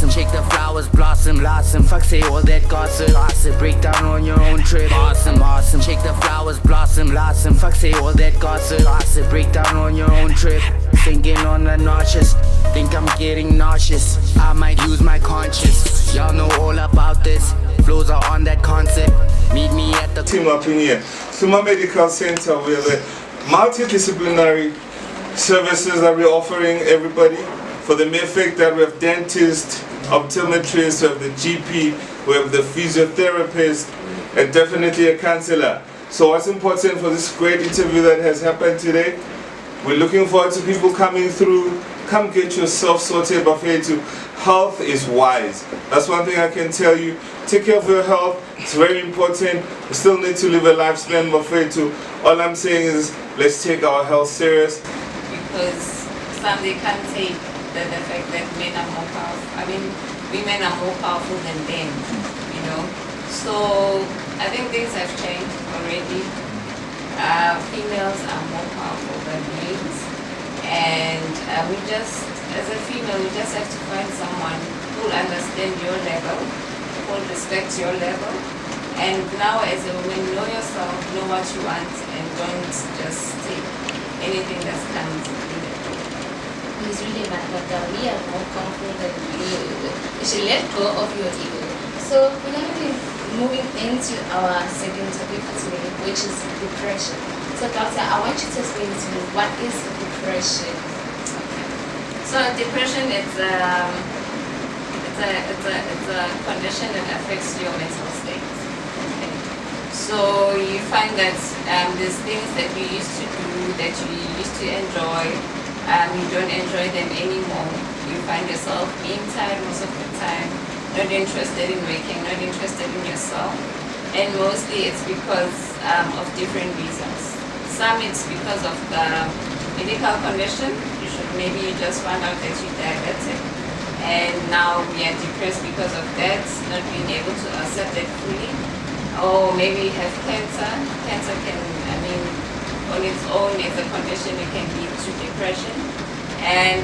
awesome. Check the flowers blossom, blossom. Fuck say all that gossip, gossip. Break down on your own trip, awesome, awesome. Check the flowers blossom, blossom. Fuck say all that gossip, gossip. Break down on your own trip. Thinking on the notches, think I'm getting nauseous. I might lose my conscience. Y'all know all about this. Flows are on that concept. Meet me at the team up in here. Suma Medical Center, we have a multidisciplinary services that we're offering everybody. For the mere fact that we have dentists, optometrists, we have the GP, we have the physiotherapist, and definitely a counselor. So what's important for this great interview that has happened today, we're looking forward to people coming through. Come get yourself sorted, buffet too. Health is wise. That's one thing I can tell you. Take care of your health. It's very important. We still need to live a lifespan, buffet too. All I'm saying is let's take our health serious. Because some they can't take the fact that men are more powerful. I mean, women are more powerful than men, you know. So I think things have changed already. Females are more powerful than males, and we just, as a female, we just have to find someone who will understand your level, who will respect your level, and now as a woman, know yourself, know what you want, and don't just take anything that comes in the door. It's really bad, but we are more powerful than you. You should let go of your ego. So we're going to be moving into our second topic for today, which is depression. So doctor, I want you to explain to me what is depression. So depression is a condition that affects your mental state. Okay. So you find that there's things that you used to do, that you used to enjoy, you don't enjoy them anymore. You find yourself being tired most of the time, not interested in waking, not interested in yourself, and mostly it's because of different reasons. Some it's because of the medical condition. Maybe you just found out that you're diabetic, and now we are depressed because of that, not being able to accept it fully. Or maybe you have cancer. Cancer can, I mean, on its own, it's a condition, it can lead to depression. And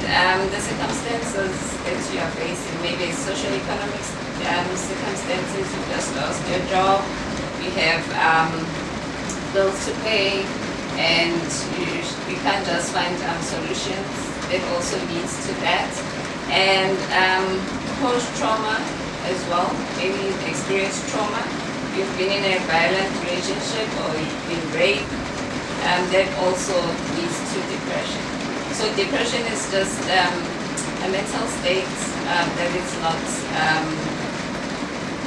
the circumstances that you are facing, maybe socio-economic circumstances, you just lost your job, you have bills to pay, and you can't just find solutions. That also leads to that. And post-trauma as well, maybe you've experienced trauma, you've been in a violent relationship, or you've been raped, that also leads to depression. So depression is just a mental state that is not,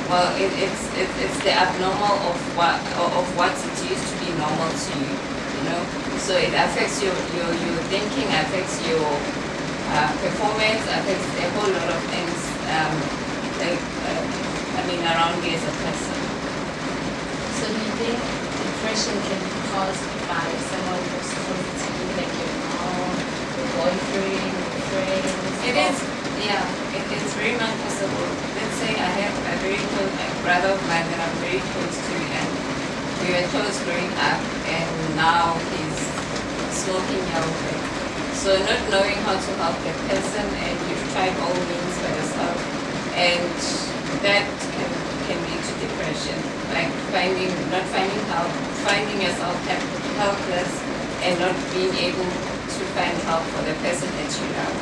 well, it's the abnormal of what it used to be normal to you, you know. So it affects your thinking, affects your performance, affects a whole lot of things, around you as a person. So do you think depression can be caused by someone who's positive, like your mom, your boyfriend, your friends? It is, yeah, it's very much possible. Let's say I have a very close brother of mine that I'm very close to, and we were close growing up, and now he's smoking healthy. So not knowing how to help the person, and you've tried all means by yourself, and that can lead to depression. Like not finding help, finding yourself helpless, and not being able to find help for the person that you love.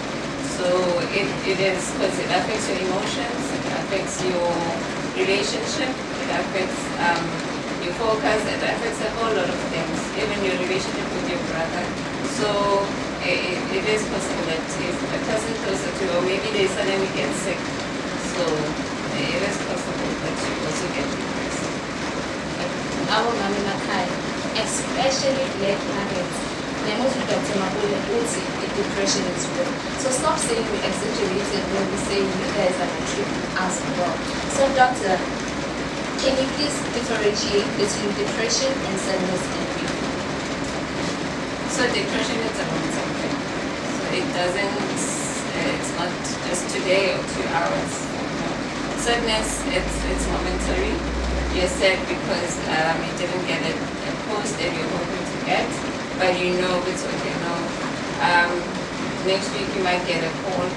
So it is, because it affects your emotions, it affects your relationship, it affects your focus, it affects a whole lot of things, even your relationship with your brother. So it is possible that if a person closer to you, or maybe they suddenly get sick, so it is possible that you also get depressed. Our Mami Makai, especially black parents, they most of Dr. Mabula depression is real. So stop saying we exaggerate it when we say you guys are treating as well. So doctor, can you please differentiate between depression and sadness and grief? So depression is a long-term thing. So it doesn't, it's not just today or 2 hours. No. Sadness, it's momentary. You're sad because you didn't get a post that you're hoping to get, but you know it's okay now. Next week you might get a call.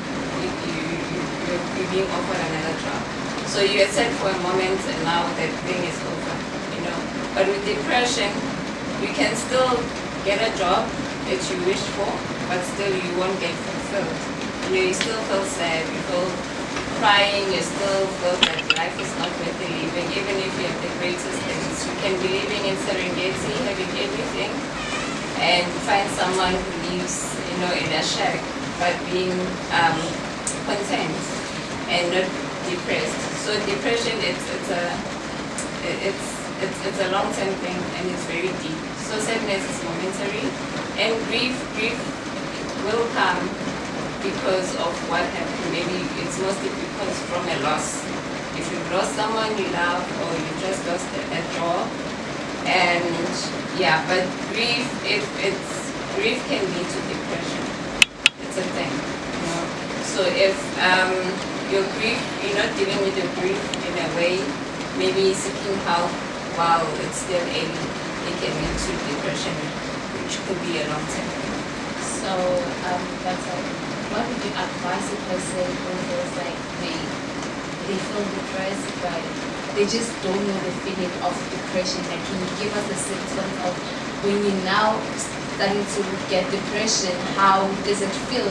You being offered another job. So you accept for a moment and now that thing is over, you know. But with depression, you can still get a job that you wish for, but still you won't get fulfilled. You know, you still feel sad, you feel crying, you still feel that life is not worth living, even if you have the greatest things. You can be living in Serengeti, having everything, and find someone who lives, you know, in a shack, but being content and not depressed. So depression, it's a long-term thing and it's very deep. So sadness is momentary, and grief will come because of what happened. Maybe it's mostly because from a loss. If you've lost someone you love, or you just lost a job, and yeah, but grief can lead to depression. It's a thing, you know. So if your grief, you're not dealing with your grief in a way, maybe seeking help while it's still early, it can lead to depression, which could be a long term thing. So, that's what would you advise a person who feels like they feel depressed, but they just don't know the feeling of depression? Like, can you give us the symptoms of when you're now starting to get depression? How does it feel?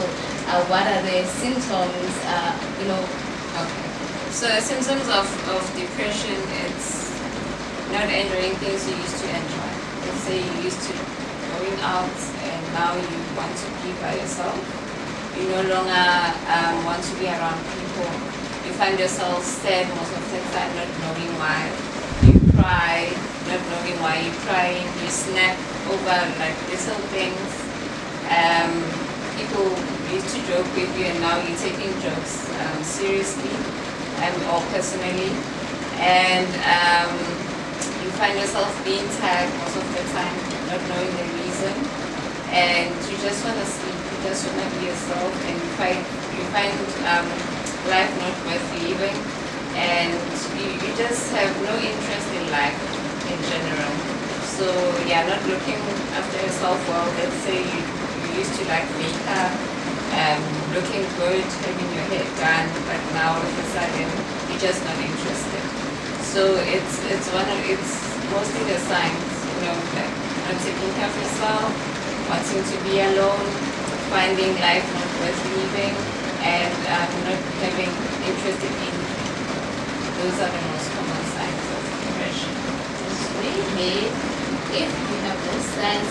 What are the symptoms? You know. Okay. So the symptoms of depression, it's not enjoying things you used to enjoy. Let's say you used to going out and now you want to be by yourself. You no longer want to be around people. You find yourself sad most of the time, not knowing why. You cry, not knowing why you're crying. You snap over like little things. People used to joke with you and now you're taking jokes seriously or personally. And you find yourself being tired most of the time, not knowing the reason. And you just want to sleep, you just want to be yourself, and you find life not worth living, and you just have no interest in life in general. So yeah, not looking after yourself well. Let's say you used to like makeup, looking good, having your hair done, but now all of a sudden you're just not interested. So it's mostly the signs, you know, like not taking care of yourself, wanting to be alone, finding life not worth living, and not having interest in anything. Those are the most common signs of depression. Maybe if you have those signs,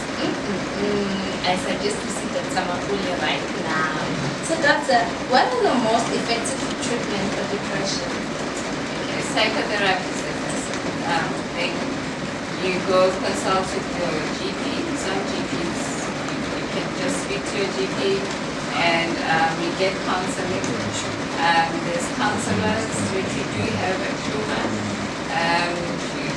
I suggest you see Dr. Mapule right now. So doctor, what are the most effective treatment for depression? Okay, psychotherapy is the first thing. You go consult with your GP. Some GPs, you can just speak to your GP and you get counseling. There's counselors, which you do have at Puma. You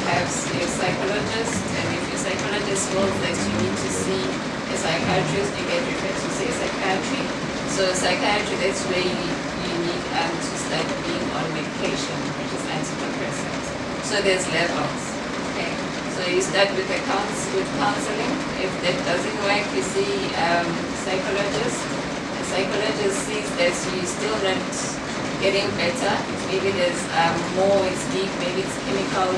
have your psychologist, and if your psychologist feels that you need to see a psychiatrist, you get referred to say psychiatry. So psychiatry, that's where you need to start being on medication, which is antidepressants. So there's levels. Okay. So you start with counseling. If that doesn't work, you see psychologist. The psychologist sees that you're still not getting better. Maybe there's more, it's deep, maybe it's chemical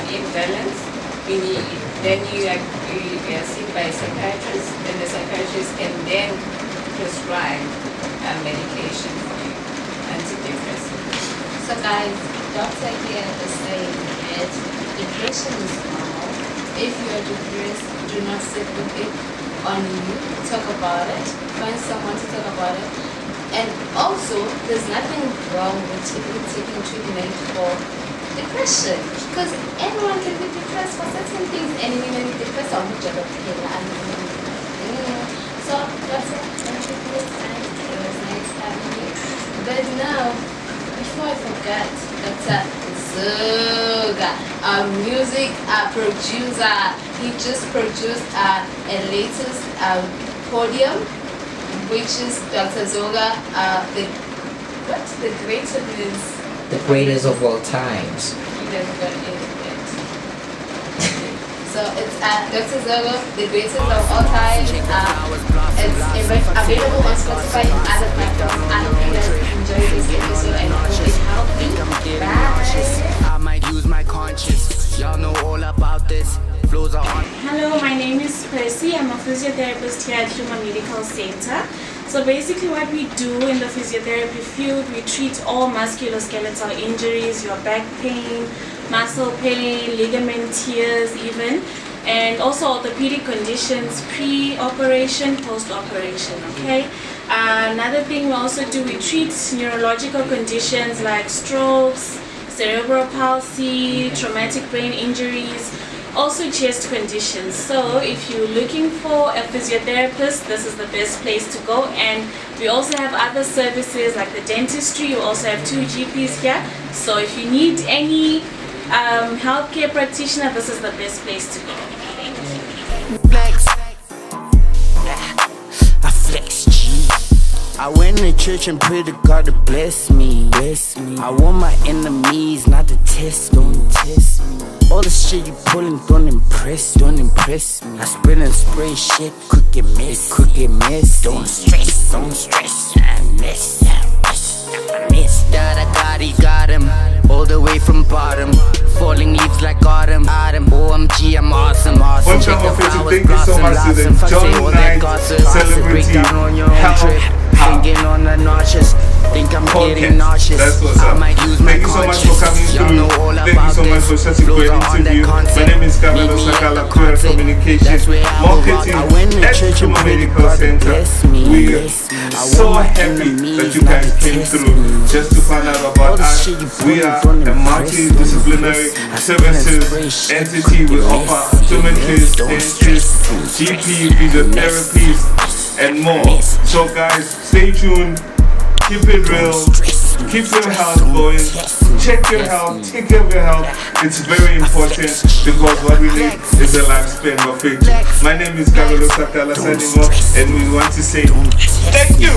imbalance. Then you are seen by a psychiatrist, then the psychiatrist can then prescribe medication for you, antidepressants. So guys, doctor here is saying that depression is normal. If you are depressed, do not sit with it on you. Talk about it. Find someone to talk about it. And also, there's nothing wrong with taking treatment for depression, because everyone can be depressed for certain things, and even depressed on which other people. So that's it. Thank you for your time. It was nice having you. But now, before I forget, Dr. Zoga, our music producer, he just produced a latest podium, which is Dr. Zoga, the greatest is the greatest of all times. You never got into it. So it's Dr. Zoga, the greatest of all time. It's available on Spotify and other platforms. I hope you guys enjoy this episode. Shuma Medical Center. So basically what we do in the physiotherapy field, we treat all musculoskeletal injuries, your back pain, muscle pain, ligament tears even, and also orthopedic conditions pre-operation, post-operation, okay? Another thing we also do, we treat neurological conditions like strokes, cerebral palsy, traumatic brain injuries, also chest conditions. So if you're looking for a physiotherapist, this is the best place to go. And we also have other services like the dentistry. We also have 2 GPs here. So if you need any healthcare practitioner, this is the best place to go. Thank you. Flex. I flex G. I went to church and prayed to God to bless me. I want my enemies not to test, don't test me. All the shit you pulling don't impress me. I spit and spray shit, could get missed. Don't stress, I miss. I got him, all the way from bottom. Falling leaves like autumn. OMG, I'm awesome. Welcome, official. Thank you so much to the John Knight Celebrity Health Thinking on the nauseous, think I'm getting nauseous. That's what's up. Thank you so much for coming through. Thank you so much for such a great interview. My name is Camilo Sakala, Career Communication, Marketing at Shuma Medical Center. We are so happy that you guys came through just to find out about us. We are a multidisciplinary services entity. We offer optometrists, dentists, GP, physiotherapists, and more. So guys, stay tuned, keep it real, keep your health going, check your health, take care of your health. It's very important because what we need is a lifespan perfect. My name is Camilo Sakala signing off, and we want to say thank you.